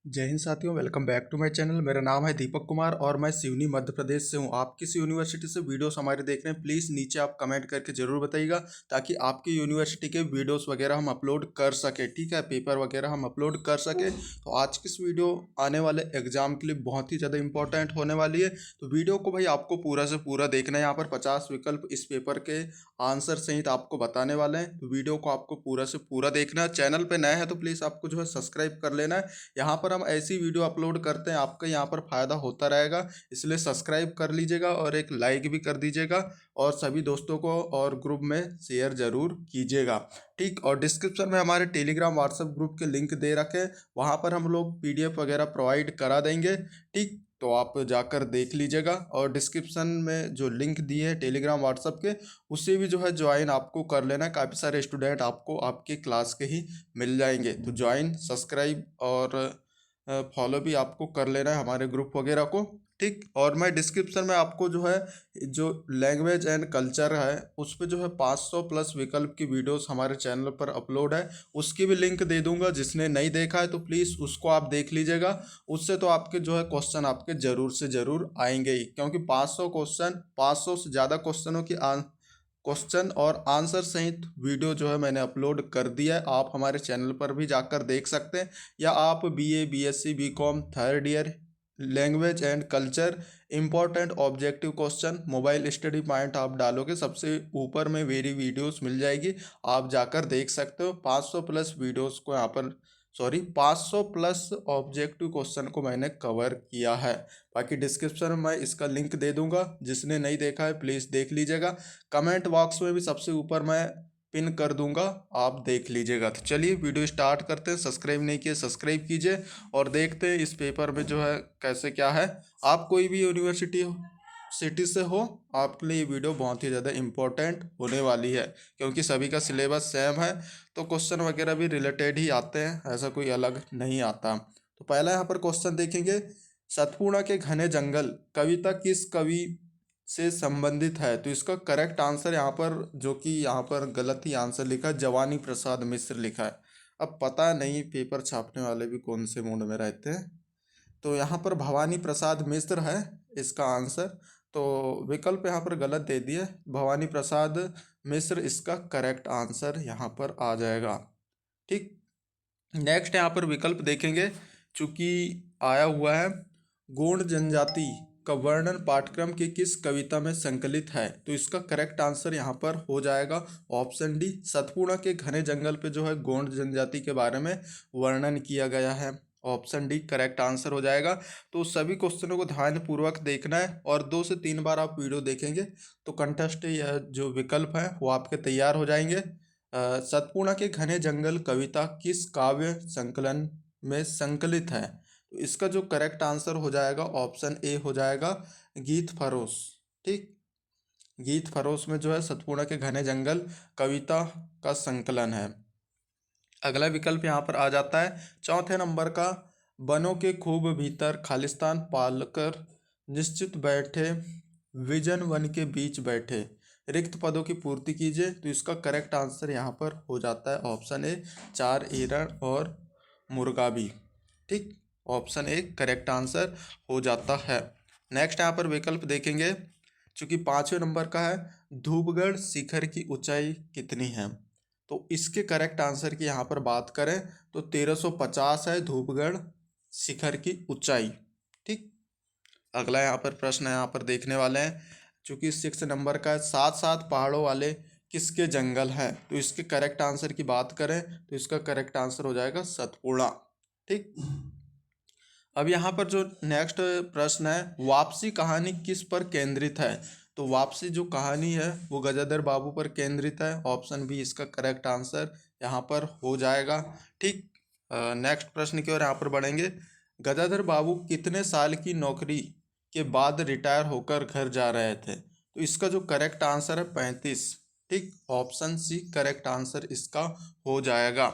जय हिंद साथियों, welcome back to my channel. मेरा नाम है दीपक कुमार और मैं सिवनी मध्य प्रदेश से हूं। आप किस यूनिवर्सिटी से वीडियोस हमारे देख रहे हैं, प्लीज़ नीचे आप कमेंट करके ज़रूर बताइएगा ताकि आपकी यूनिवर्सिटी के वीडियोस वगैरह हम अपलोड कर सकें। ठीक है, पेपर वगैरह हम अपलोड कर सकें। तो आज की इस वीडियो आने वाले एग्जाम के लिए बहुत ही ज़्यादा इंपॉर्टेंट होने वाली है। तो वीडियो को भाई आपको पूरा से पूरा देखना है। यहाँ पर 50 विकल्प इस पेपर के आंसर सहित आपको बताने वाले हैं, तो वीडियो को आपको पूरा से पूरा देखना है। चैनल पे नए हैं तो प्लीज़ आपको जो है सब्सक्राइब कर लेना है। यहाँ पर हम ऐसी वीडियो अपलोड करते हैं, आपका यहाँ पर फ़ायदा होता रहेगा, इसलिए सब्सक्राइब कर लीजिएगा और एक लाइक भी कर दीजिएगा और सभी दोस्तों को और ग्रुप में शेयर ज़रूर कीजिएगा। ठीक, और डिस्क्रिप्शन में हमारे टेलीग्राम व्हाट्सएप ग्रुप के लिंक दे रखे, वहाँ पर हम लोग पीडीएफ वगैरह प्रोवाइड करा देंगे। ठीक, तो आप जाकर देख लीजिएगा और डिस्क्रिप्शन में जो लिंक दिए है टेलीग्राम व्हाट्सएप के, उससे भी जो है ज्वाइन आपको कर लेना है। काफ़ी सारे स्टूडेंट आपको आपके क्लास के ही मिल जाएंगे, तो ज्वाइन, सब्सक्राइब और फॉलो भी आपको कर लेना है हमारे ग्रुप वगैरह को। ठीक, और मैं डिस्क्रिप्शन में आपको जो है जो लैंग्वेज एंड कल्चर है उस पर जो है 500 प्लस विकल्प की वीडियोस हमारे चैनल पर अपलोड है, उसकी भी लिंक दे दूंगा। जिसने नहीं देखा है तो प्लीज़ उसको आप देख लीजिएगा। उससे तो आपके जो है क्वेश्चन आपके ज़रूर से ज़रूर आएंगे ही, क्योंकि 500 क्वेश्चन, 500 से ज़्यादा क्वेश्चनों की क्वेश्चन और आंसर सहित वीडियो जो है मैंने अपलोड कर दिया है। आप हमारे चैनल पर भी जाकर देख सकते हैं, या आप BA, BSc, BCom third year, language and culture, important objective question, mobile study point आप डालोगे, सबसे ऊपर में मेरी वीडियोस मिल जाएगी, आप जाकर देख सकते हो। 500 प्लस वीडियोस को यहाँ पर, सॉरी, 500 प्लस ऑब्जेक्टिव क्वेश्चन को मैंने कवर किया है। बाकी डिस्क्रिप्शन में मैं इसका लिंक दे दूंगा, जिसने नहीं देखा है प्लीज़ देख लीजिएगा। कमेंट बॉक्स में भी सबसे ऊपर मैं पिन कर दूंगा, आप देख लीजिएगा। तो चलिए वीडियो स्टार्ट करते हैं। सब्सक्राइब नहीं किए सब्सक्राइब कीजिए और देखते हैं इस पेपर में जो है कैसे क्या है। आप कोई भी यूनिवर्सिटी सिटी से हो, आपके लिए ये वीडियो बहुत ही ज़्यादा इम्पोर्टेंट होने वाली है, क्योंकि सभी का सिलेबस सेम है, तो क्वेश्चन वगैरह भी रिलेटेड ही आते हैं, ऐसा कोई अलग नहीं आता। तो पहला यहाँ पर क्वेश्चन देखेंगे, सतपुड़ा के घने जंगल कविता किस कवि से संबंधित है? तो इसका करेक्ट आंसर यहाँ पर, जो कि यहाँ पर गलत ही आंसर लिखा है, जवानी प्रसाद मिश्र लिखा है। अब पता नहीं पेपर छापने वाले भी कौन से मूड में रहते हैं, तो यहाँ पर भवानी प्रसाद मिश्र है इसका आंसर। तो विकल्प यहाँ पर गलत दे दिए, भवानी प्रसाद मिश्र इसका करेक्ट आंसर यहाँ पर आ जाएगा। ठीक, नेक्स्ट यहाँ पर विकल्प देखेंगे, चूंकि आया हुआ है, गोंड जनजाति का वर्णन पाठ्यक्रम की किस कविता में संकलित है? तो इसका करेक्ट आंसर यहाँ पर हो जाएगा ऑप्शन डी, सतपुड़ा के घने जंगल पे जो है गोंड जनजाति के बारे में वर्णन किया गया है। ऑप्शन डी करेक्ट आंसर हो जाएगा। तो सभी क्वेश्चनों को ध्यानपूर्वक देखना है और 2 से 3 बार आप वीडियो देखेंगे तो कंटेस्ट या जो विकल्प है वो आपके तैयार हो जाएंगे। सतपुड़ा के घने जंगल कविता किस काव्य संकलन में संकलित है? तो इसका जो करेक्ट आंसर हो जाएगा ऑप्शन ए हो जाएगा, गीत फरोश। ठीक, गीत फरोश में जो है सतपुड़ा के घने जंगल कविता का संकलन है। अगला विकल्प यहाँ पर आ जाता है चौथे नंबर का, बनों के खूब भीतर खालिस्तान पालकर निश्चित बैठे, विजन वन के बीच बैठे, रिक्त पदों की पूर्ति कीजिए। तो इसका करेक्ट आंसर यहाँ पर हो जाता है ऑप्शन ए, चार हिरण और मुर्गाबी। ठीक, ऑप्शन ए करेक्ट आंसर हो जाता है। नेक्स्ट यहाँ पर विकल्प देखेंगे, चूंकि 5वें नंबर का है, धूपगढ़ शिखर की ऊंचाई कितनी है? तो इसके करेक्ट आंसर की यहाँ पर बात करें तो 1350 है धूपगढ़ शिखर की ऊंचाई। ठीक, अगला यहाँ पर प्रश्न यहाँ पर देखने वाले हैं, चूंकि 6 नंबर का है, सात सात पहाड़ों वाले किसके जंगल हैं? तो इसके करेक्ट आंसर की बात करें तो इसका करेक्ट आंसर हो जाएगा सतपुड़ा। ठीक, अब यहाँ पर जो नेक्स्ट प्रश्न है, वापसी कहानी किस पर केंद्रित है? तो वापसी जो कहानी है वो गजाधर बाबू पर केंद्रित है। ऑप्शन बी इसका करेक्ट आंसर यहाँ पर हो जाएगा। ठीक, नेक्स्ट प्रश्न की ओर यहाँ पर बढ़ेंगे, गजाधर बाबू कितने साल की नौकरी के बाद रिटायर होकर घर जा रहे थे? तो इसका जो करेक्ट आंसर है 35। ठीक, ऑप्शन सी करेक्ट आंसर इसका हो जाएगा।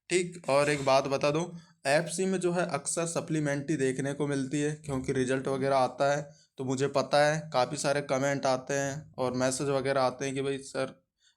ठीक, और एक बात बता दूं, एफसी में जो है अक्सर सप्लीमेंट्री देखने को मिलती है, क्योंकि रिजल्ट वगैरह आता है तो मुझे पता है काफ़ी सारे कमेंट आते हैं और मैसेज वगैरह आते हैं कि भाई सर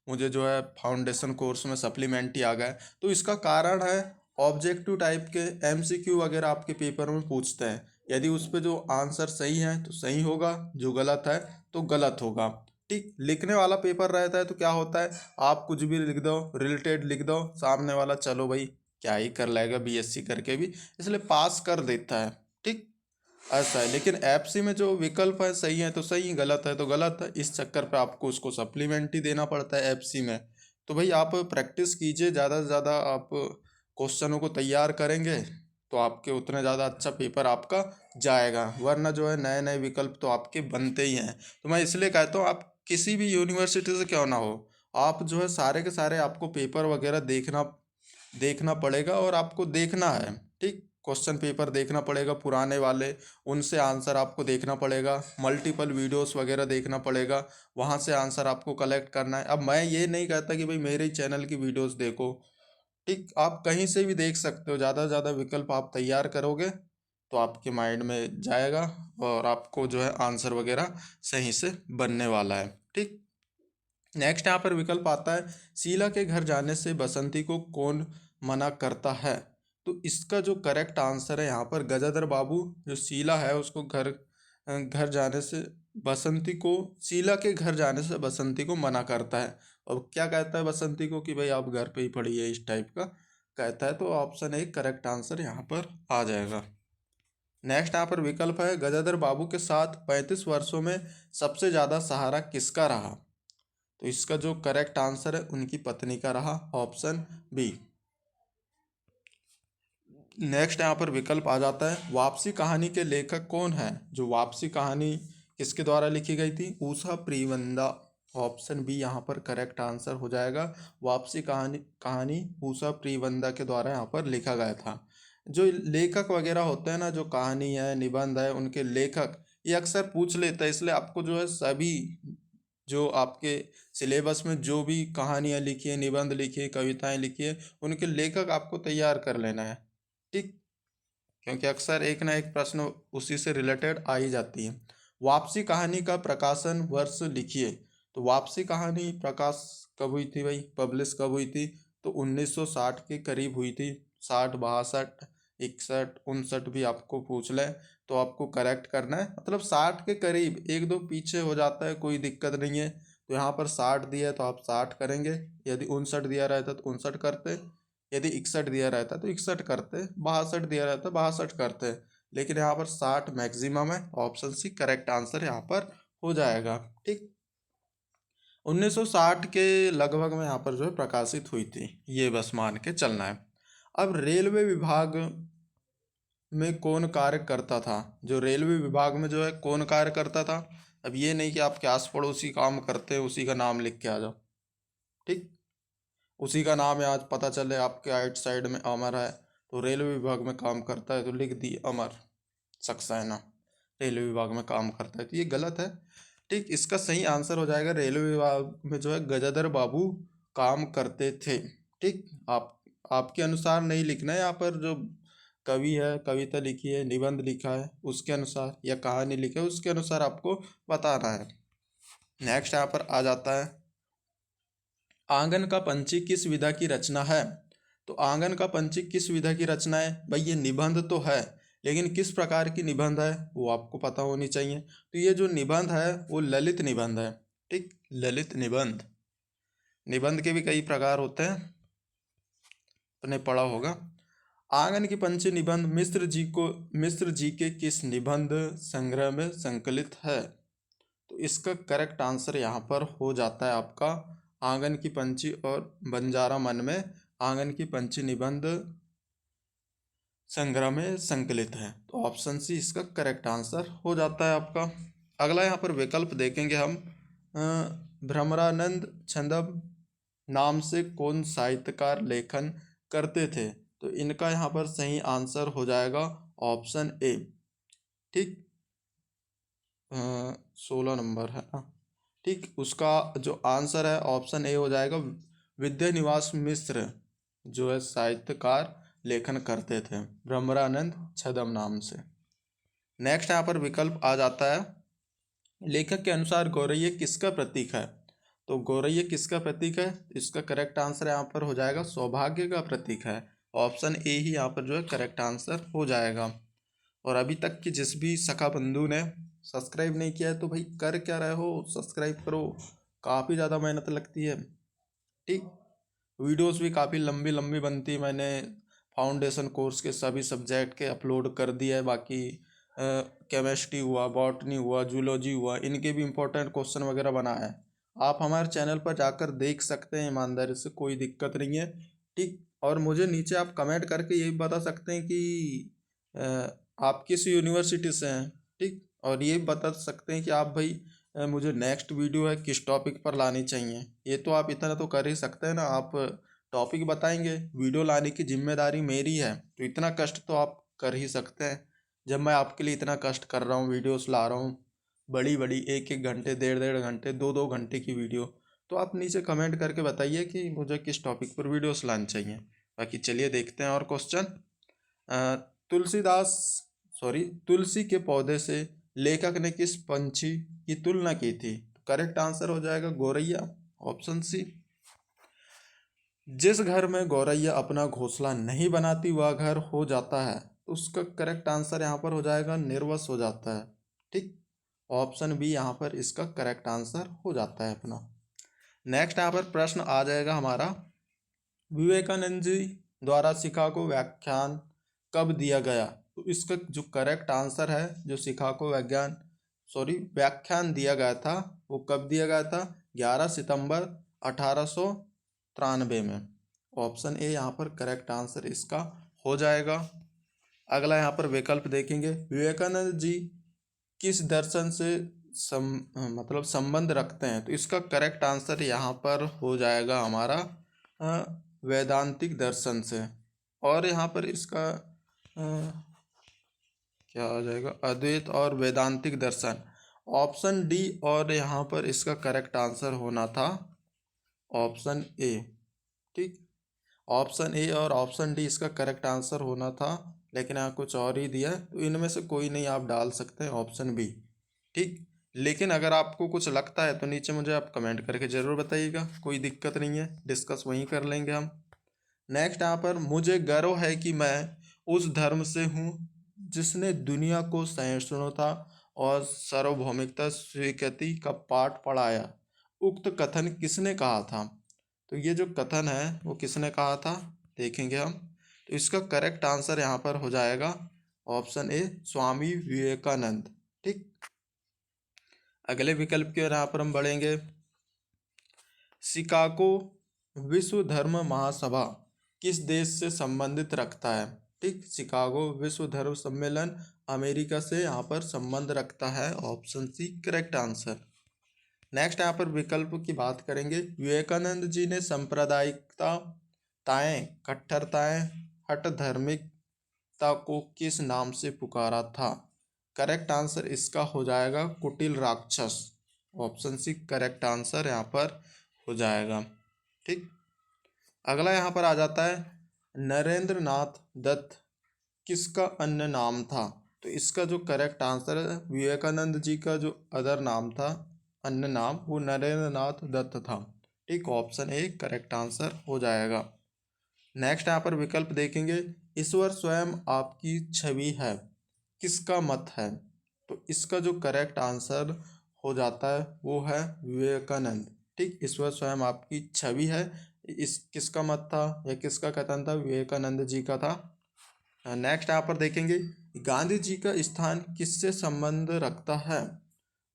मुझे जो है फाउंडेशन कोर्स में सप्लीमेंट्री आ गया है। तो इसका कारण है ऑब्जेक्टिव टाइप के एमसीक्यू वगैरह आपके पेपर में पूछते हैं। यदि उस पे जो आंसर सही है तो सही होगा, जो गलत है तो गलत होगा। ठीक, लिखने वाला पेपर रहता है तो क्या होता है, आप कुछ भी लिख दो, रिलेटेड लिख दो, सामने वाला चलो भाई क्या ही कर लेगा बीएससी करके भी, इसलिए पास कर देता है। ठीक, ऐसा है। लेकिन एफसी में जो विकल्प है सही है तो सही, गलत है तो गलत है, इस चक्कर पे आपको उसको सप्लीमेंट ही देना पड़ता है एफसी में। तो भाई आप प्रैक्टिस कीजिए, ज़्यादा से ज़्यादा आप क्वेश्चनों को तैयार करेंगे तो आपके उतने ज़्यादा अच्छा पेपर आपका जाएगा, वरना जो है नए नए विकल्प तो आपके बनते ही हैं। तो मैं इसलिए कहता हूँ आप किसी भी यूनिवर्सिटी से क्यों ना हो, आप जो है सारे के सारे आपको पेपर वगैरह देखना देखना पड़ेगा और आपको देखना है। ठीक, क्वेश्चन पेपर देखना पड़ेगा पुराने वाले, उनसे आंसर आपको देखना पड़ेगा, मल्टीपल वीडियोस वगैरह देखना पड़ेगा, वहाँ से आंसर आपको कलेक्ट करना है। अब मैं ये नहीं कहता कि भाई मेरे ही चैनल की वीडियोस देखो, ठीक, आप कहीं से भी देख सकते हो। ज़्यादा से ज़्यादा विकल्प आप तैयार करोगे तो आपके माइंड में जाएगा और आपको जो है आंसर वगैरह सही से बनने वाला है। ठीक, नेक्स्ट यहाँ पर विकल्प आता है, शीला के घर जाने से बसंती को कौन मना करता है। तो इसका जो करेक्ट आंसर है यहाँ पर गजाधर बाबू, जो शीला है उसको घर जाने से बसंती को, शीला के घर जाने से बसंती को मना करता है। और क्या कहता है बसंती को कि भाई आप घर पे ही पढ़िए, इस टाइप का कहता है। तो ऑप्शन ए करेक्ट आंसर यहाँ पर आ जाएगा। नेक्स्ट यहाँ पर विकल्प है, गजाधर बाबू के साथ 35 वर्षों में सबसे ज़्यादा सहारा किसका रहा। तो इसका जो करेक्ट आंसर है उनकी पत्नी का रहा, ऑप्शन बी। नेक्स्ट यहाँ पर विकल्प आ जाता है, वापसी कहानी के लेखक कौन है। जो वापसी कहानी किसके द्वारा लिखी गई थी, उषा प्रियवंदा, ऑप्शन बी यहाँ पर करेक्ट आंसर हो जाएगा। वापसी कहानी कहानी उषा प्रियवंदा के द्वारा यहाँ पर लिखा गया था। जो लेखक वगैरह होते हैं ना, जो कहानी है निबंध है उनके लेखक, ये अक्सर पूछ लेता है, इसलिए आपको जो है सभी जो आपके सिलेबस में जो भी कहानियाँ लिखी है, निबंध लिखी है, कविताएं लिखी है, उनके लेखक आपको तैयार कर लेना है। ठीक, क्योंकि अक्सर एक ना एक प्रश्न उसी से रिलेटेड आ ही जाती है। वापसी कहानी का प्रकाशन वर्ष लिखिए। तो वापसी कहानी प्रकाश कब हुई थी भाई, पब्लिश कब हुई थी, तो 1960 के करीब हुई थी। 60, 62, 61, 59 भी आपको पूछ लें तो आपको करेक्ट करना है, मतलब 60 के करीब, एक दो पीछे हो जाता है कोई दिक्कत नहीं है। तो यहाँ पर 60 दिया है तो आप 60 करेंगे, यदि 59 दिया रहता तो 59 करते, यदि 61 दिया रहता तो 61 करते, 62 दिया रहता 62 करते। लेकिन यहाँ पर 60 मैक्सिमम है, ऑप्शन सी करेक्ट आंसर यहाँ पर हो जाएगा। ठीक, 1960 के लगभग में यहाँ पर जो है प्रकाशित हुई थी, ये बस मान के चलना है। अब रेलवे विभाग में कौन कार्य करता था। जो रेलवे विभाग में जो है कौन कार्य करता था। अब ये नहीं कि आपके आस पड़ोसी काम करते हैं उसी का नाम लिख के आ जाओ। ठीक, उसी का नाम है, आज पता चले आपके आइट साइड में अमर है तो रेलवे विभाग में काम करता है तो लिख दी अमर सक्सेना, रेलवे विभाग में काम करता है, तो ये गलत है। ठीक, इसका सही आंसर हो जाएगा, रेलवे विभाग में जो है गजाधर बाबू काम करते थे। ठीक, आपके अनुसार नहीं लिखना है यहाँ पर, जो कवि है कविता लिखी है, निबंध लिखा है उसके अनुसार, या कहानी लिखी है उसके अनुसार आपको बताना है। नेक्स्ट यहाँ पर आ जाता है, आंगन का पंछी किस विधा की रचना है। तो आंगन का पंछी किस विधा की रचना है भाई, ये निबंध तो है लेकिन किस प्रकार की निबंध है वो आपको पता होनी चाहिए। तो ये जो निबंध है वो ललित निबंध है। ठीक, ललित निबंध, निबंध के भी कई प्रकार होते हैं, आपने पढ़ा होगा। आंगन की पंछी निबंध मिश्र जी के किस निबंध संग्रह में संकलित है। तो इसका करेक्ट आंसर यहाँ पर हो जाता है आपका आंगन की पंछी और बंजारा मन में आंगन की पंछी निबंध संग्रह में संकलित है। तो ऑप्शन सी इसका करेक्ट आंसर हो जाता है आपका। अगला यहाँ पर विकल्प देखेंगे हम, भ्रमरानंद छंदम नाम से कौन साहित्यकार लेखन करते थे। तो इनका यहाँ पर सही आंसर हो जाएगा ऑप्शन ए। ठीक, 16 नंबर है ना। ठीक, उसका जो आंसर है ऑप्शन ए हो जाएगा, विद्यानिवास मिश्र जो है साहित्यकार लेखन करते थे भ्रमरानंद छदम नाम से। नेक्स्ट यहाँ पर विकल्प आ जाता है, लेखक के अनुसार गौरैया किसका प्रतीक है। तो गौरैया किसका प्रतीक है, इसका करेक्ट आंसर यहाँ पर हो जाएगा सौभाग्य का प्रतीक है, ऑप्शन ए ही यहाँ पर जो है करेक्ट आंसर हो जाएगा। और अभी तक की जिस भी सखा बंधु ने सब्सक्राइब नहीं किया है तो भाई कर क्या रहे हो, सब्सक्राइब करो। काफ़ी ज़्यादा मेहनत लगती है। ठीक, वीडियोस भी काफ़ी लंबी लंबी बनती है। मैंने फाउंडेशन कोर्स के सभी सब्जेक्ट के अपलोड कर दिया है। बाकी केमिस्ट्री हुआ, बॉटनी हुआ, जूलॉजी हुआ, इनके भी इम्पोर्टेंट क्वेश्चन वगैरह बनाया है। आप हमारे चैनल पर जाकर देख सकते हैं, ईमानदारी से, कोई दिक्कत नहीं है। ठीक, और मुझे नीचे आप कमेंट करके ये भी बता सकते हैं कि आप किस यूनिवर्सिटी से हैं। ठीक, और ये बता सकते हैं कि आप भाई मुझे नेक्स्ट वीडियो है किस टॉपिक पर लानी चाहिए। ये तो आप इतना तो कर ही सकते हैं ना। आप टॉपिक बताएंगे, वीडियो लाने की जिम्मेदारी मेरी है, तो इतना कष्ट तो आप कर ही सकते हैं। जब मैं आपके लिए इतना कष्ट कर रहा हूँ, वीडियोस ला रहा हूँ, बड़ी बड़ी 1-1 घंटे, 1.5-1.5 घंटे, 2-2 घंटे की वीडियो, तो आप नीचे कमेंट करके बताइए कि मुझे किस टॉपिक पर वीडियोस लानी चाहिए। बाकी चलिए देखते हैं और क्वेश्चन। तुलसीदास सॉरी तुलसी के पौधे से लेखक ने किस पंछी की तुलना की थी? करेक्ट आंसर हो जाएगा गौरैया, ऑप्शन सी। जिस घर में गौरैया अपना घोंसला नहीं बनाती वह घर हो जाता है, तो उसका करेक्ट आंसर यहाँ पर हो जाएगा निर्वस हो जाता है। ठीक, ऑप्शन बी यहाँ पर इसका करेक्ट आंसर हो जाता है अपना। नेक्स्ट यहाँ पर प्रश्न आ जाएगा हमारा, विवेकानंद जी द्वारा शिकागो व्याख्यान कब दिया गया? तो इसका जो करेक्ट आंसर है, जो शिकागो व्याख्यान दिया गया था, वो कब दिया गया था? 11 सितंबर 1893 में। ऑप्शन ए यहाँ पर करेक्ट आंसर इसका हो जाएगा। अगला यहाँ पर विकल्प देखेंगे, विवेकानंद जी किस दर्शन से संबंध रखते हैं? तो इसका करेक्ट आंसर यहाँ पर हो जाएगा हमारा वैदांतिक दर्शन से। और यहाँ पर इसका क्या आ जाएगा? अद्वैत और वैदांतिक दर्शन, ऑप्शन डी। और यहाँ पर इसका करेक्ट आंसर होना था ऑप्शन ए। ठीक, ऑप्शन ए और ऑप्शन डी इसका करेक्ट आंसर होना था, लेकिन यहाँ कुछ और ही दिया है, तो इनमें से कोई नहीं आप डाल सकते हैं, ऑप्शन बी। ठीक, लेकिन अगर आपको कुछ लगता है तो नीचे मुझे आप कमेंट करके ज़रूर बताइएगा, कोई दिक्कत नहीं है, डिस्कस वहीं कर लेंगे हम। नेक्स्ट यहाँ पर, मुझे गर्व है कि मैं उस धर्म से हूँ जिसने दुनिया को सहिष्णुता और सार्वभौमिकता स्वीकृति का पाठ पढ़ाया। उक्त कथन किसने कहा था? तो ये जो कथन है वो किसने कहा था देखेंगे हम। तो इसका करेक्ट आंसर यहाँ पर हो जाएगा ऑप्शन ए, स्वामी विवेकानंद। ठीक, अगले विकल्प की ओर यहाँ पर हम बढ़ेंगे। शिकागो विश्व धर्म महासभा किस देश से संबंधित रखता है? ठीक, शिकागो विश्व धर्म सम्मेलन अमेरिका से यहाँ पर संबंध रखता है, option C correct answer. Next यहाँ पर विकल्प की बात करेंगे, विवेकानंद जी ने सांप्रदायिकताएं, कट्टरताएं, हठ धार्मिकता को किस नाम से पुकारा था? करेक्ट आंसर इसका हो जाएगा कुटिल राक्षस, ऑप्शन सी करेक्ट आंसर यहाँ पर हो जाएगा। ठीक, अगला यहाँ पर आ जाता है, नरेंद्र नाथ दत्त किसका अन्य नाम था? तो इसका जो करेक्ट आंसर है, विवेकानंद जी का जो अदर नाम था, अन्य नाम, वो नरेंद्र नाथ दत्त था। ठीक, ऑप्शन ए करेक्ट आंसर हो जाएगा। नेक्स्ट यहाँ पर विकल्प देखेंगे, ईश्वर स्वयं आपकी छवि है किसका मत है? तो इसका जो करेक्ट आंसर हो जाता है वो है विवेकानंद। ठीक, ईश्वर स्वयं आपकी छवि है, इस किसका मत था या किसका कथन था? विवेकानंद जी का था। नेक्स्ट यहाँ पर देखेंगे, गांधी जी का स्थान किससे संबंध रखता है?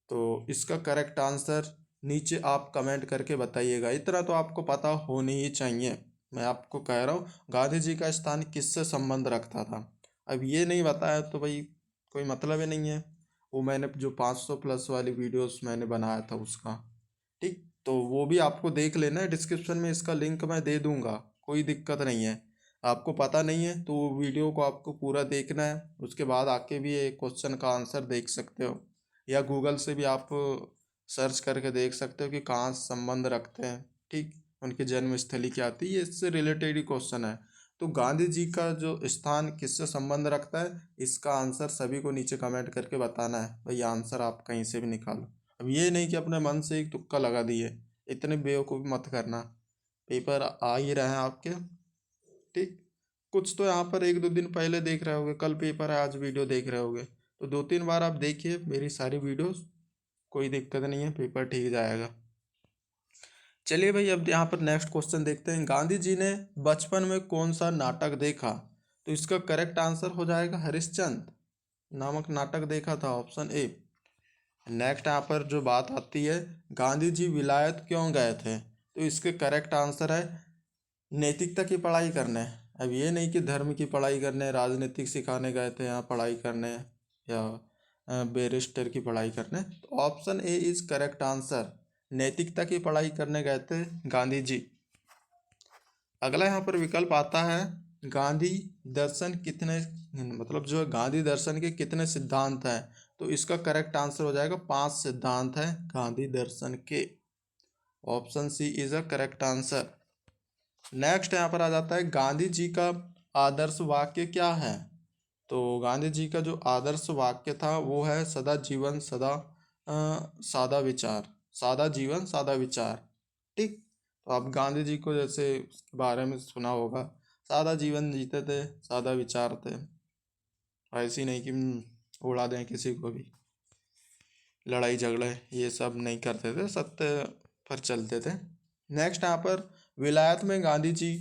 तो इसका करेक्ट आंसर नीचे आप कमेंट करके बताइएगा। इतना तो आपको पता होनी ही चाहिए। मैं आपको कह रहा हूँ गांधी जी का स्थान किससे संबंध रखता था। अब ये नहीं बताया तो भाई कोई मतलब ही नहीं है। वो मैंने जो 500 प्लस वाली वीडियोस मैंने बनाया था उसका, ठीक, तो वो भी आपको देख लेना है। डिस्क्रिप्शन में इसका लिंक मैं दे दूंगा, कोई दिक्कत नहीं है। आपको पता नहीं है तो वो वीडियो को आपको पूरा देखना है, उसके बाद आके भी ये क्वेश्चन का आंसर देख सकते हो, या गूगल से भी आप सर्च करके देख सकते हो कि कहाँ से संबंध रखते हैं। ठीक, उनकी जन्मस्थली क्या थी, ये इससे रिलेटेड ही क्वेश्चन है। तो गांधी जी का जो स्थान किससे संबंध रखता है, इसका आंसर सभी को नीचे कमेंट करके बताना है। भाई आंसर आप कहीं से भी निकालो, अब ये नहीं कि अपने मन से एक तुक्का लगा दिए, इतने बेवकूफ़ी मत करना। पेपर आ ही रहे हैं आपके। ठीक, कुछ तो यहाँ पर 1-2 दिन पहले देख रहे होगे, कल पेपर है आज वीडियो देख रहे होगे, तो 2-3 बार आप देखिए मेरी सारी वीडियोस, कोई दिक्कत नहीं है, पेपर ठीक जाएगा। चलिए भाई, अब यहाँ पर नेक्स्ट क्वेश्चन देखते हैं। गांधी जी ने बचपन में कौन सा नाटक देखा? तो इसका करेक्ट आंसर हो जाएगा हरिश्चंद्र नामक नाटक देखा था, ऑप्शन ए। नेक्स्ट यहाँ पर जो बात आती है, गांधी जी विलायत क्यों गए थे? तो इसके करेक्ट आंसर है नैतिकता की पढ़ाई करने। अब ये नहीं कि धर्म की पढ़ाई करने, राजनीतिक सिखाने गए थे यहाँ पढ़ाई करने, या बैरिस्टर की पढ़ाई करने। तो option A is correct answer, नैतिकता की पढ़ाई करने गए थे गांधी जी। अगला यहाँ पर विकल्प आता है, गांधी दर्शन कितने, मतलब जो है गांधी दर्शन के कितने सिद्धांत हैं? तो इसका करेक्ट आंसर हो जाएगा 5 सिद्धांत हैं गांधी दर्शन के। Option C is a correct answer. Next यहाँ पर आ जाता है, गांधी जी का आदर्श वाक्य क्या है? तो गांधी जी का जो आदर्श वाक्य था वो है, सदा जीवन सदा सादा विचार, सादा जीवन सादा विचार। ठीक, तो आप गांधी जी को जैसे उसके बारे में सुना होगा, सादा जीवन जीते थे, सादा विचार थे, ऐसी नहीं कि उड़ा दें किसी को भी, लड़ाई झगड़े ये सब नहीं करते थे, सत्य पर चलते थे। नेक्स्ट यहाँ पर, विलायत में गांधी जी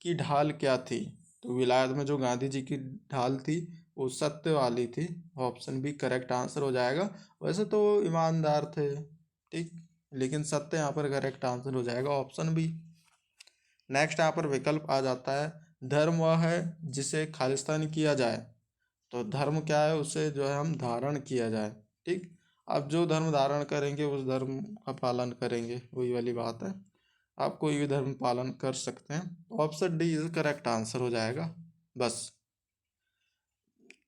की ढाल क्या थी? तो विलायत में जो गांधी जी की ढाल थी वो सत्य वाली थी। ऑप्शन बी करेक्ट आंसर हो जाएगा। वैसे तो ईमानदार थे, ठीक, लेकिन सत्य यहाँ पर करेक्ट आंसर हो जाएगा, ऑप्शन बी। नेक्स्ट यहाँ पर विकल्प आ जाता है, धर्म वह है जिसे खालिस्तान किया जाए। तो धर्म क्या है? उसे जो है हम धारण किया जाए। ठीक, आप जो धर्म धारण करेंगे उस धर्म का पालन करेंगे, वही वाली बात है। आप कोई भी धर्म पालन कर सकते हैं। Option D is correct answer हो जाएगा बस।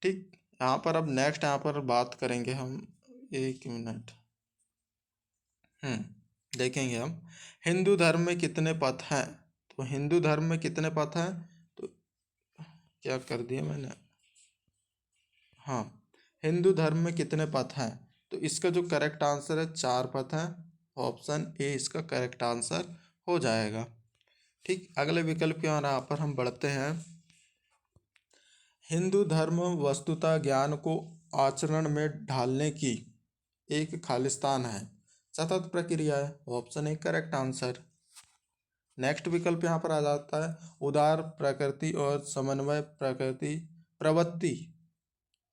ठीक, यहाँ पर अब नेक्स्ट यहाँ पर बात करेंगे हम, एक मिनट, देखेंगे हम, हिंदू धर्म में कितने पथ हैं? तो हिंदू धर्म में कितने पथ हैं? तो क्या कर दिया मैंने, हाँ, हिंदू धर्म में कितने पथ हैं? तो इसका जो करेक्ट आंसर है 4 पथ हैं। ऑप्शन ए इसका करेक्ट आंसर हो जाएगा। ठीक, अगले विकल्प के यहाँ पर हम बढ़ते हैं। हिंदू धर्म वस्तुतः ज्ञान को आचरण में ढालने की एक खालिस्तान है, सतत प्रक्रिया है। Option A correct answer. Next विकल्प यहाँ पर आ जाता है, उदार प्रकृति और समन्वय प्रकृति प्रवृत्ति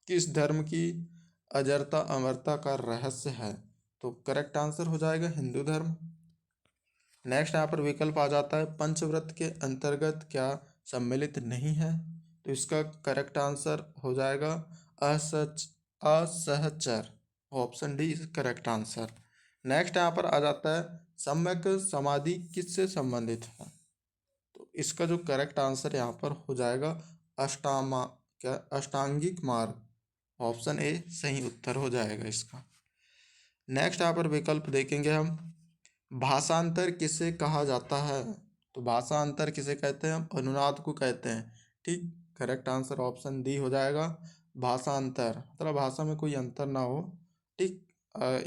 किस धर्म की अजरता अमरता का रहस्य है? तो करेक्ट आंसर हो जाएगा हिंदू धर्म। नेक्स्ट यहाँ पर विकल्प आ जाता है, पंचव्रत के अंतर्गत क्या सम्मिलित नहीं है? तो इसका करेक्ट आंसर हो जाएगा असहचर। Option D is correct answer. Next यहाँ पर आ जाता है, सम्यक समाधि किससे संबंधित है? तो इसका जो करेक्ट आंसर यहाँ पर हो जाएगा अष्टामा क्या अष्टांगिक मार्ग। ऑप्शन ए सही उत्तर हो जाएगा इसका। नेक्स्ट यहाँ पर विकल्प देखेंगे हम, भाषांतर किसे कहा जाता है? तो भाषांतर किसे कहते हैं? हम अनुनाद को कहते हैं। ठीक, करेक्ट आंसर ऑप्शन डी हो जाएगा। भाषांतर मतलब भाषा में कोई अंतर ना हो। ठीक,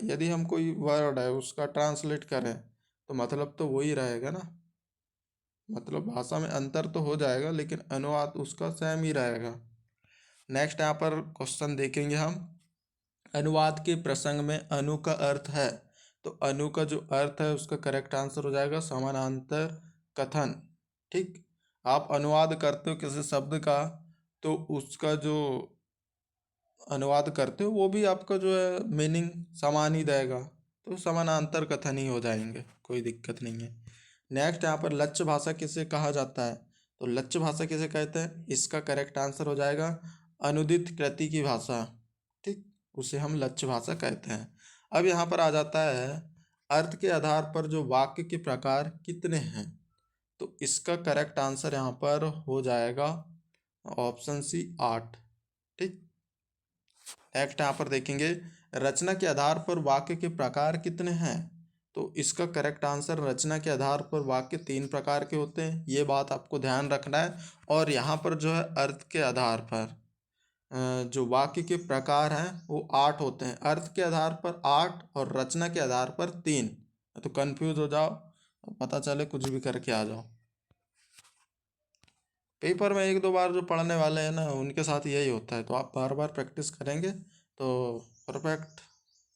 यदि हम कोई वर्ड है उसका ट्रांसलेट करें तो मतलब तो वही रहेगा ना, मतलब भाषा में अंतर तो हो जाएगा लेकिन अनुवाद उसका सेम ही रहेगा। नेक्स्ट यहाँ पर क्वेश्चन देखेंगे हम, अनुवाद के प्रसंग में अनु का अर्थ है। तो अनु का जो अर्थ है उसका करेक्ट आंसर हो जाएगा समानांतर कथन। ठीक, आप अनुवाद करते हो किसी शब्द का तो उसका जो अनुवाद करते हो वो भी आपका जो है मीनिंग समान ही रहेगा, तो समानांतर कथन ही हो जाएंगे, कोई दिक्कत नहीं है। नेक्स्ट यहाँ पर लक्ष्य भाषा किसे कहा जाता है? तो लक्ष्य भाषा किसे कहते हैं? इसका करेक्ट आंसर हो जाएगा अनुदित कृति की भाषा। ठीक, उसे हम लक्ष्य भाषा कहते हैं। अब यहाँ पर आ जाता है, अर्थ के आधार पर जो वाक्य के प्रकार कितने हैं? तो इसका करेक्ट आंसर यहाँ पर हो जाएगा ऑप्शन सी 8। ठीक, नेक्स्ट यहाँ पर देखेंगे, रचना के आधार पर वाक्य के प्रकार कितने हैं? तो इसका करेक्ट आंसर, रचना के आधार पर वाक्य 3 प्रकार के होते हैं, ये बात आपको ध्यान रखना है। और यहाँ पर जो है अर्थ के आधार पर जो वाक्य के प्रकार हैं वो 8 होते हैं। अर्थ के आधार पर 8 और रचना के आधार पर 3। तो कंफ्यूज हो जाओ, पता चले कुछ भी करके आ जाओ। पेपर में एक दो बार जो पढ़ने वाले हैं ना उनके साथ यही होता है, तो आप बार बार प्रैक्टिस करेंगे तो परफेक्ट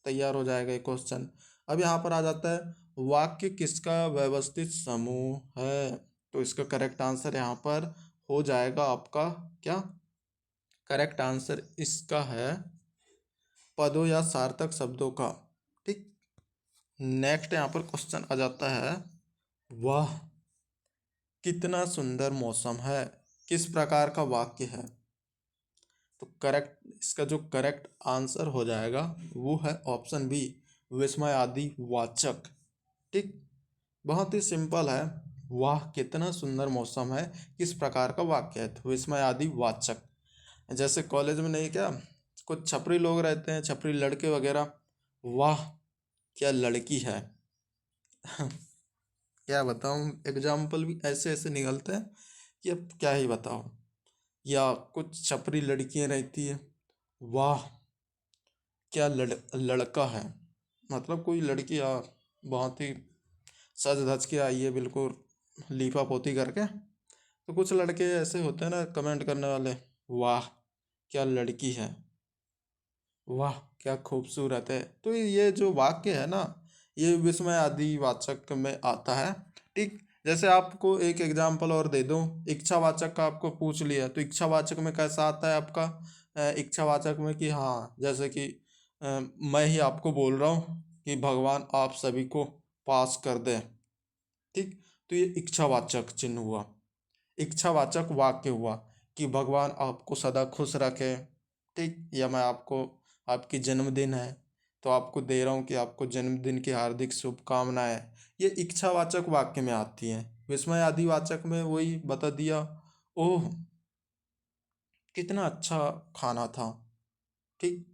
तैयार हो जाएगा ये क्वेश्चन। अब यहाँ पर आ जाता है वाक्य किसका व्यवस्थित समूह है, तो इसका करेक्ट आंसर यहाँ पर हो जाएगा आपका क्या, करेक्ट आंसर इसका है पदों या सार्थक शब्दों का। ठीक। नेक्स्ट यहाँ पर क्वेश्चन आ जाता है वाह कितना सुंदर मौसम है, किस प्रकार का वाक्य है, तो करेक्ट इसका जो करेक्ट आंसर हो जाएगा वो है ऑप्शन बी, विस्मय आदि वाचक। ठीक। बहुत ही सिंपल है, वाह कितना सुंदर मौसम है किस प्रकार का वाक्य है, तो विस्मय आदि वाचक। जैसे कॉलेज में नहीं क्या, कुछ छपरी लोग रहते हैं, छपरी लड़के वगैरह, वाह क्या लड़की है क्या बताऊं, एग्जाम्पल भी ऐसे ऐसे निकलते हैं कि अब क्या ही बताऊं। या कुछ छपरी लड़कियां रहती है, वाह क्या लड़का है, मतलब कोई लड़की बहुत ही सज धज के आई है बिल्कुल लीपा पोती करके। तो कुछ लड़के ऐसे होते हैं ना कमेंट करने वाले, वाह क्या लड़की है, वाह क्या खूबसूरत है। तो ये जो वाक्य है ना ये विस्मय आदि वाचक में आता है। ठीक। जैसे आपको एक एग्जाम्पल और दे दूं, इच्छावाचक का आपको पूछ लिया तो इच्छावाचक में कैसा आता है आपका, इच्छावाचक में कि हाँ जैसे कि मैं ही आपको बोल रहा हूँ कि भगवान आप सभी को पास कर दे। ठीक। तो ये इच्छावाचक चिन्ह हुआ, इच्छावाचक वाक्य हुआ कि भगवान आपको सदा खुश रखे। ठीक। या मैं आपको, आपकी जन्मदिन है तो आपको दे रहा हूँ कि आपको जन्मदिन की हार्दिक शुभकामनाएं, ये इच्छावाचक वाक्य में आती हैं। विस्मय आदि वाचक में वही बता दिया, ओह कितना अच्छा खाना था। ठीक।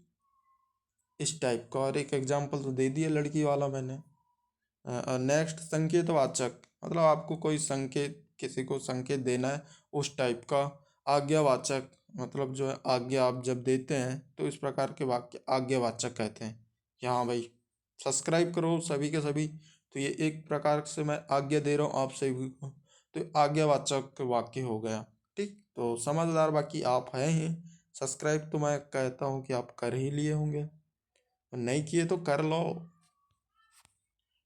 इस टाइप का, और एक एग्जाम्पल तो दे दिया लड़की वाला मैंने। नेक्स्ट संकेतवाचक, मतलब आपको कोई संकेत, किसी को संकेत देना है उस टाइप का। आज्ञावाचक, मतलब जो है आज्ञा आप जब देते हैं तो इस प्रकार के वाक्य आज्ञावाचक कहते हैं कि हाँ भाई सब्सक्राइब करो सभी के सभी, तो ये एक प्रकार से मैं आज्ञा दे रहा हूँ आप सभी को, तो आज्ञावाचक वाक्य हो गया। ठीक। तो समझदार बाकी आप हैं ही, सब्सक्राइब तो मैं कहता हूँ कि आप कर ही लिए होंगे, नहीं किए तो कर लो।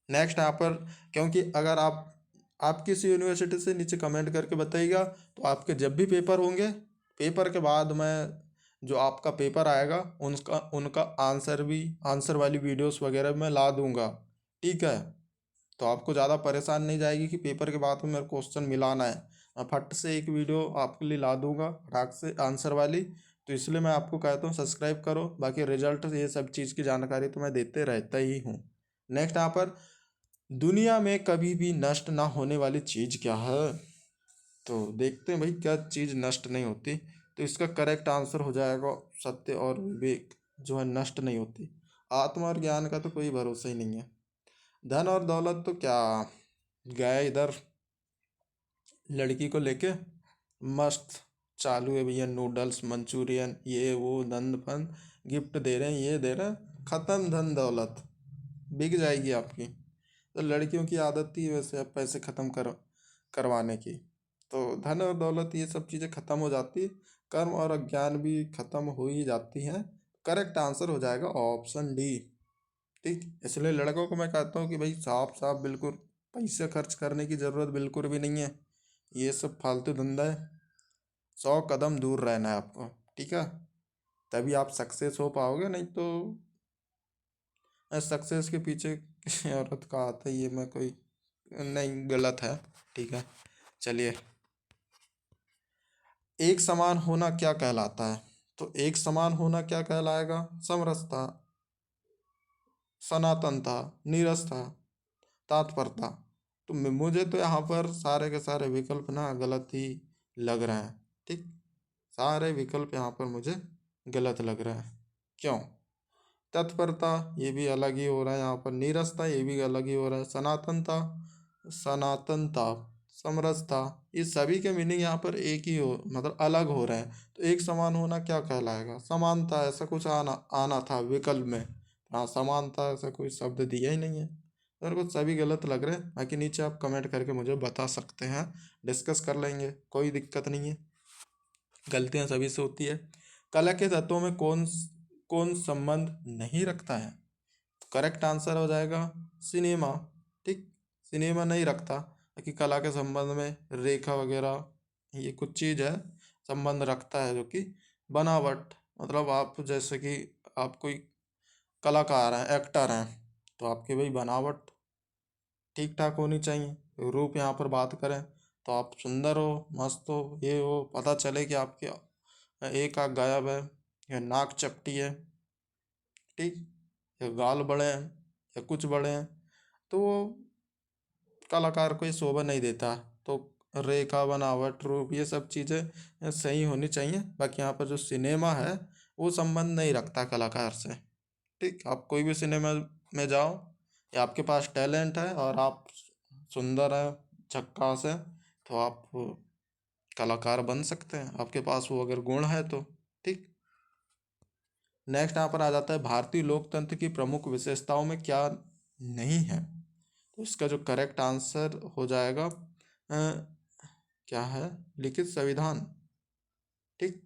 नेक्स्ट यहाँ पर, क्योंकि अगर आप किसी यूनिवर्सिटी से नीचे कमेंट करके बताइएगा तो आपके जब भी पेपर होंगे, पेपर के बाद मैं जो आपका पेपर आएगा उनका उनका आंसर वाली वीडियोस वगैरह मैं ला दूंगा। ठीक है। तो आपको ज़्यादा परेशान नहीं जाएगी कि पेपर के बाद में मेरे क्वेश्चन मिलाना है, मैं फट से एक वीडियो आपके लिए ला दूंगा फटाक से आंसर वाली। तो इसलिए मैं आपको कहता हूँ सब्सक्राइब करो, बाकी रिजल्ट ये सब चीज़ की जानकारी तो मैं देते रहता ही हूँ। नेक्स्ट यहाँ पर, दुनिया में कभी भी नष्ट ना होने वाली चीज क्या है, तो देखते हैं भाई क्या चीज नष्ट नहीं होती। तो इसका करेक्ट आंसर हो जाएगा सत्य और विवेक, जो है नष्ट नहीं होती। आत्मा और ज्ञान का तो कोई भरोसा ही नहीं है। धन और दौलत तो क्या, गए इधर लड़की को लेके मस्त चालू है भैया, नूडल्स मंचूरियन ये वो दंद फन गिफ्ट दे रहे हैं, ये दे रहे हैं, खत्म धन दौलत, बिक जाएगी आपकी। तो लड़कियों की आदत थी वैसे अब पैसे ख़त्म करवाने की, तो धन और दौलत ये सब चीज़ें ख़त्म हो जाती है, कर्म और अज्ञान भी ख़त्म हो ही जाती हैं। करेक्ट आंसर हो जाएगा ऑप्शन डी। ठीक। इसलिए लड़कों को मैं कहता हूँ कि भाई साफ साफ बिल्कुल पैसे खर्च करने की ज़रूरत बिल्कुल भी नहीं है, ये सब फालतू धंधा है, 100 कदम दूर रहना है आपको। ठीक है। तभी आप सक्सेस हो पाओगे, नहीं तो सक्सेस के पीछे किसी औरत का आता ही है, मैं कोई नहीं, गलत है। ठीक है। चलिए, एक समान होना क्या कहलाता है, तो एक समान होना क्या कहलाएगा, समरसता, सनातनता, नीरसता, तात्परता। तो मुझे तो यहाँ पर सारे के सारे विकल्प ना गलत ही लग रहे हैं। ठीक। सारे विकल्प यहाँ पर मुझे गलत लग रहे हैं। क्यों, तत्परता ये भी अलग ही हो रहा है, यहाँ पर नीरसता ये भी अलग ही हो रहा है, सनातनता सनातनता समरसता, ये सभी के मीनिंग यहाँ पर एक ही हो, मतलब अलग हो रहे हैं। तो एक समान होना क्या कहलाएगा, समानता, ऐसा कुछ आना आना था विकल्प में। हाँ समानता ऐसा कोई शब्द दिया ही नहीं है, तो मेरे को सभी गलत लग रहे हैं। बाकी नीचे आप कमेंट करके मुझे बता सकते हैं, डिस्कस कर लेंगे, कोई दिक्कत नहीं है। गलतियां सभी से होती है। कला के तत्वों में कौन कौन संबंध नहीं रखता है? करेक्ट आंसर हो जाएगा सिनेमा। ठीक, सिनेमा नहीं रखता, कि कला के संबंध में रेखा वगैरह ये कुछ चीज़ है संबंध रखता है, जो कि बनावट, मतलब आप जैसे कि आप कोई कलाकार हैं, एक्टर हैं, तो आपकी भाई बनावट ठीक ठाक होनी चाहिए। रूप यहाँ पर बात करें तो आप सुंदर हो, मस्त हो, ये हो, पता चले कि आपके एक आँख गायब है, या नाक चपटी है, ठीक, या गाल बड़े हैं, या कुछ बड़े हैं, तो वो कलाकार को ये शोभा नहीं देता। तो रेखा, बनावट, रूप, ये सब चीज़ें सही होनी चाहिए। बाकी यहाँ पर जो सिनेमा है वो संबंध नहीं रखता कलाकार से। ठीक, आप कोई भी सिनेमा में जाओ, या आपके पास टैलेंट है और आप सुंदर है, झक्कास है, तो आप कलाकार बन सकते हैं, आपके पास वो अगर गुण है तो। ठीक, नेक्स्ट यहाँ पर आ जाता है भारतीय लोकतंत्र की प्रमुख विशेषताओं में क्या नहीं है? तो इसका जो करेक्ट आंसर हो जाएगा क्या है, लिखित संविधान। ठीक,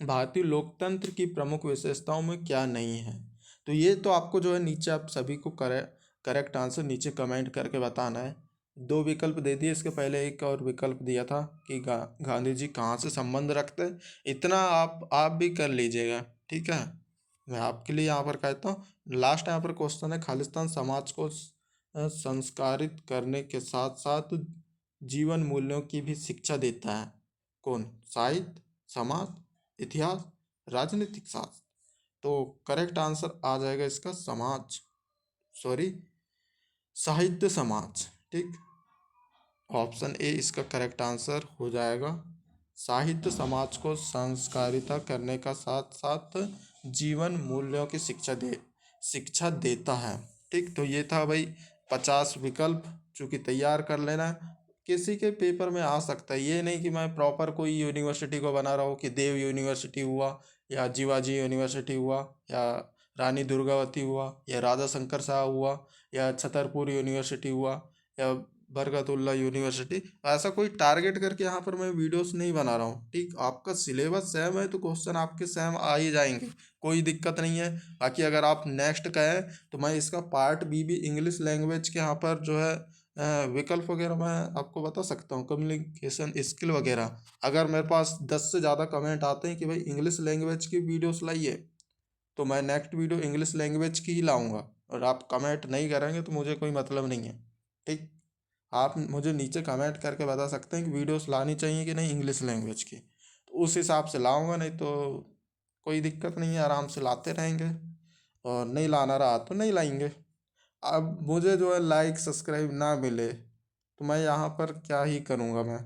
भारतीय लोकतंत्र की प्रमुख विशेषताओं में क्या नहीं है? तो ये तो आपको जो है नीचे आप सभी को करेक्ट आंसर नीचे कमेंट करके बताना है। दो विकल्प दे दिए, इसके पहले एक और विकल्प दिया था कि गांधी जी कहाँ से संबंध रखते हैं। इतना आप भी कर लीजिएगा। ठीक है, मैं आपके लिए यहाँ पर कहता हूँ। लास्ट यहाँ पर क्वेश्चन है, खालिस्तान समाज को संस्कारित करने के साथ साथ जीवन मूल्यों की भी शिक्षा देता है। कौन? साहित्य, समाज, इतिहास, राजनीतिक शास्त्र। तो करेक्ट आंसर आ जाएगा इसका समाज, सॉरी, साहित्य समाज। ठीक, ऑप्शन ए इसका करेक्ट आंसर हो जाएगा। साहित्य समाज को संस्कारिता करने का साथ साथ जीवन मूल्यों की शिक्षा देता है। ठीक, तो ये था भाई 50 विकल्प, चूँकि तैयार कर लेना। किसी के पेपर में आ सकता है, ये नहीं कि मैं प्रॉपर कोई यूनिवर्सिटी को बना रहा हूँ कि देव यूनिवर्सिटी हुआ, या जीवाजी यूनिवर्सिटी हुआ, या रानी दुर्गावती हुआ, या राजा शंकर शाह हुआ, या छतरपुर यूनिवर्सिटी हुआ, या बरकतुल्ला यूनिवर्सिटी। ऐसा कोई टारगेट करके यहाँ पर मैं वीडियोस नहीं बना रहा हूँ। ठीक, आपका सिलेबस सेम है तो क्वेश्चन आपके सेम आ ही जाएंगे, कोई दिक्कत नहीं है। बाकी अगर आप नेक्स्ट कहें तो मैं इसका पार्ट बी भी इंग्लिश लैंग्वेज के यहाँ पर जो है विकल्प वगैरह मैं आपको बता सकता हूँ, कम्युनिकेशन स्किल वगैरह। अगर मेरे पास 10 से ज़्यादा कमेंट आते हैं कि भाई इंग्लिश लैंग्वेज की वीडियोस लाइए, तो मैं नेक्स्ट वीडियो इंग्लिश लैंग्वेज की ही लाऊंगा। और आप कमेंट नहीं करेंगे तो मुझे कोई मतलब नहीं है। ठीक, आप मुझे नीचे कमेंट करके बता सकते हैं कि वीडियोस लानी चाहिए कि नहीं इंग्लिश लैंग्वेज की, तो उस हिसाब से लाऊंगा, नहीं तो कोई दिक्कत नहीं है, आराम से लाते रहेंगे। और नहीं लाना रहा तो नहीं लाएंगे। अब मुझे जो है लाइक सब्सक्राइब ना मिले तो मैं यहाँ पर क्या ही करूँगा मैं।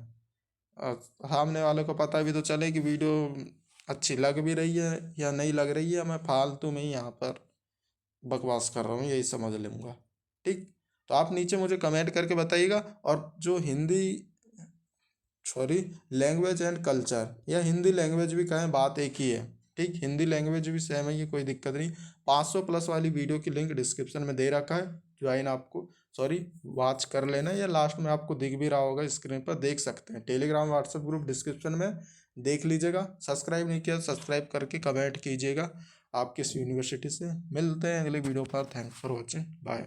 और सामने वाले को पता भी तो चले कि वीडियो अच्छी लग भी रही है या नहीं लग रही है, मैं फालतू में ही यहाँ पर बकवास कर रहा हूँ, यही समझ लूँगा। ठीक, तो आप नीचे मुझे कमेंट करके बताइएगा। और जो Hindi, sorry, language and culture, या हिंदी लैंग्वेज भी कहें, बात एक ही है। ठीक, हिंदी लैंग्वेज भी सेम है, ये कोई दिक्कत नहीं। 500 प्लस वाली वीडियो की लिंक डिस्क्रिप्शन में दे रखा है, ज्वाइन आपको, सॉरी, वॉच कर लेना, या लास्ट में आपको दिख भी रहा होगा, स्क्रीन पर देख सकते हैं। टेलीग्राम व्हाट्सएप ग्रुप डिस्क्रिप्शन में देख लीजिएगा। सब्सक्राइब नहीं किया सब्सक्राइब करके कमेंट कीजिएगा। आप किस यूनिवर्सिटी से? मिलते हैं अगले वीडियो पर। Thanks for watching, bye.